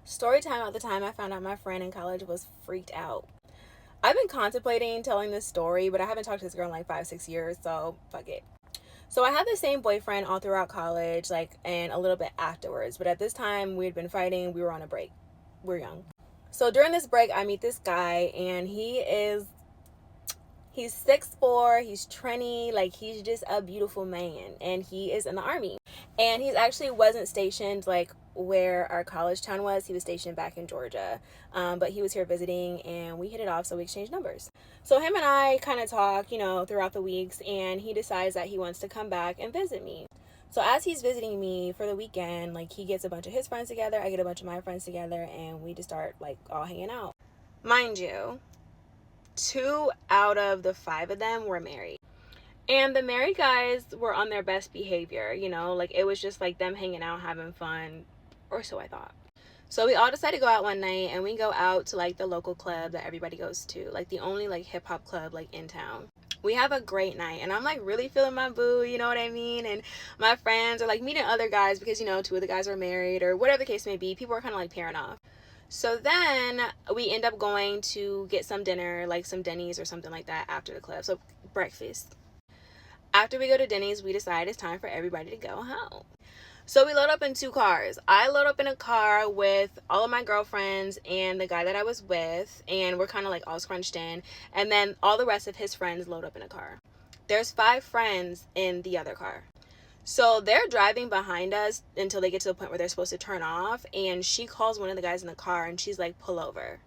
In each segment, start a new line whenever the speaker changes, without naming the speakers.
Story time at the time I found out my friend in college was freaked out. I've been contemplating telling this story, but I haven't talked to this girl in like 5, 6 years, so fuck it. So I had the same boyfriend all throughout college, and a little bit afterwards. But at this time, we had been fighting. We were on a break. We're young. So during this break, I meet this guy, and he's 6'4", he's trendy, like he's just a beautiful man, and he is in the army. And he actually wasn't stationed like where our college town was. He was stationed back in Georgia, but he was here visiting, and we hit it off, so we exchanged numbers. So him and I kind of talk, throughout the weeks, and he decides that he wants to come back and visit me. So as he's visiting me for the weekend, like he gets a bunch of his friends together, I get a bunch of my friends together, and we just start like all hanging out. Mind you, 2 out of the 5 of them were married. And the married guys were on their best behavior, like it was just like them hanging out, having fun, or so I thought. So we all decided to go out one night, and we go out to like the local club that everybody goes to, like the only like hip hop club like in town. We have a great night, and I'm like really feeling my boo, you know what I mean? And my friends are like meeting other guys because 2 of the guys are married, or whatever the case may be. People are kind of like pairing off. So then we end up going to get some dinner, like some Denny's or something like that after the club. So breakfast. After we go to Denny's, we decide it's time for everybody to go home. So we load up in 2 cars. I load up in a car with all of my girlfriends and the guy that I was with, and we're kind of like all scrunched in. And then all the rest of his friends load up in a car. There's 5 friends in the other car. So they're driving behind us until they get to the point where they're supposed to turn off, and she calls one of the guys in the car, and she's like, pull over.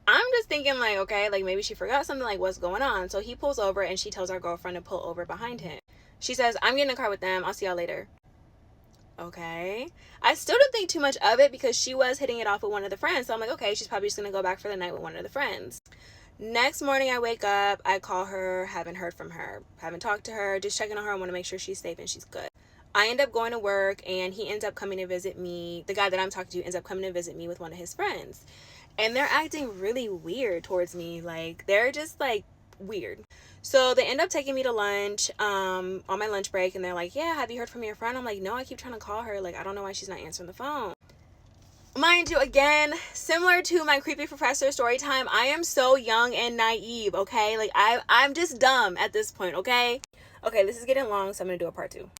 I'm just thinking like, okay, like maybe she forgot something, like what's going on? So he pulls over, and she tells our girlfriend to pull over behind him. She says, I'm getting in a car with them. I'll see y'all later. Okay. I still didn't think too much of it because she was hitting it off with one of the friends. So I'm like, okay, she's probably just going to go back for the night with one of the friends. Next morning I wake up, I call her, haven't heard from her, haven't talked to her, just checking on her. I want to make sure she's safe and she's good. I end up going to work, and he ends up coming to visit me. The guy that I'm talking to ends up coming to visit me with one of his friends. And they're acting really weird towards me. Like, they're just like weird. So they end up taking me to lunch on my lunch break, and they're like, yeah, have you heard from your friend? I'm like, no, I keep trying to call her. Like, I don't know why she's not answering the phone. Mind you, again, similar to my creepy professor story time, I am so young and naive, okay? Like, I'm just dumb at this point, okay? Okay, this is getting long, so I'm gonna do a part 2.